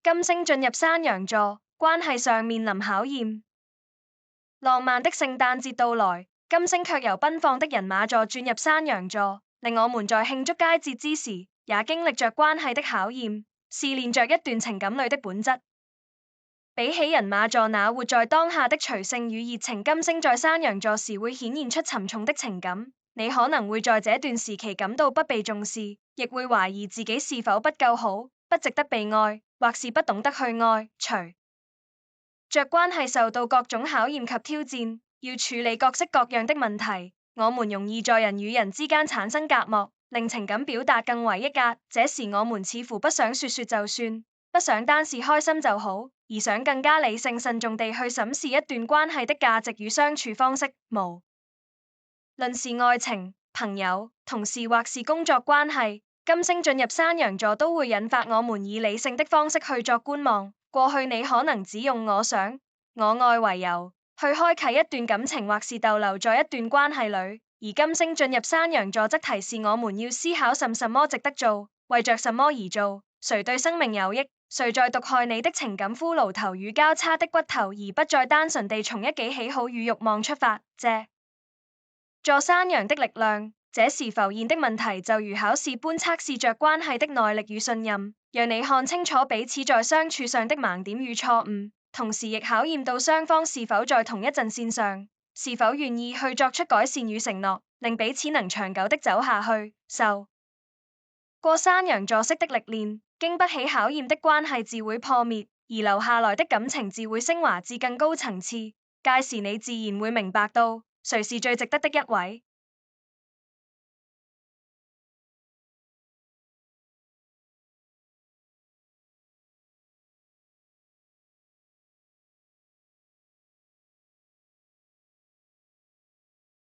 金星進入山羊座，關係上面臨考驗。浪漫的聖誕節到來，金星卻由奔放的人馬座轉入山羊座，令我們在慶祝佳節之時，也經歷着關係的考驗，試煉着一段情感裡的本質。比起人馬座那活在當下的隨性與熱情，金星在山羊座時會顯現出沉重的情感。你可能會在這段時期感到不被重視，亦會懷疑自己是否不夠好，不值得被愛，或是不懂得去愛。隨着關係受到各種考驗及挑戰，要處理各式各樣的問題，我們容易在人與人之間產生隔膜，令情感表達更為抑壓。這時我們似乎不想說說就算，不想單是開心就好，而想更加理性慎重地去審視一段關係的價值與相處方式。無論是愛情、朋友、同事或是工作關係，金星進入山羊座都會引發我們以理性的方式去作觀望。過去你可能只用我想、我愛為由去開啟一段感情，或是逗留在一段關係裡，而金星進入山羊座則提示我們要思考什麼值得做，為着什麼而做，誰對生命有益，誰在毒害你的情感骷髏頭與交叉的骨頭，而不再單純地從一己喜好與慾望出發。這座山羊的力量，這時浮現的問題就如考試般測試着關係的耐力與信任，讓你看清楚彼此在相處上的盲點與錯誤，同時亦考驗到雙方是否在同一陣線上，是否願意去作出改善與承諾，令彼此能長久的走下去。受過山羊座式的歷練，經不起考驗的關係自會破滅，而留下來的感情自會升華至更高層次。屆時你自然會明白到，誰是最值得的一位。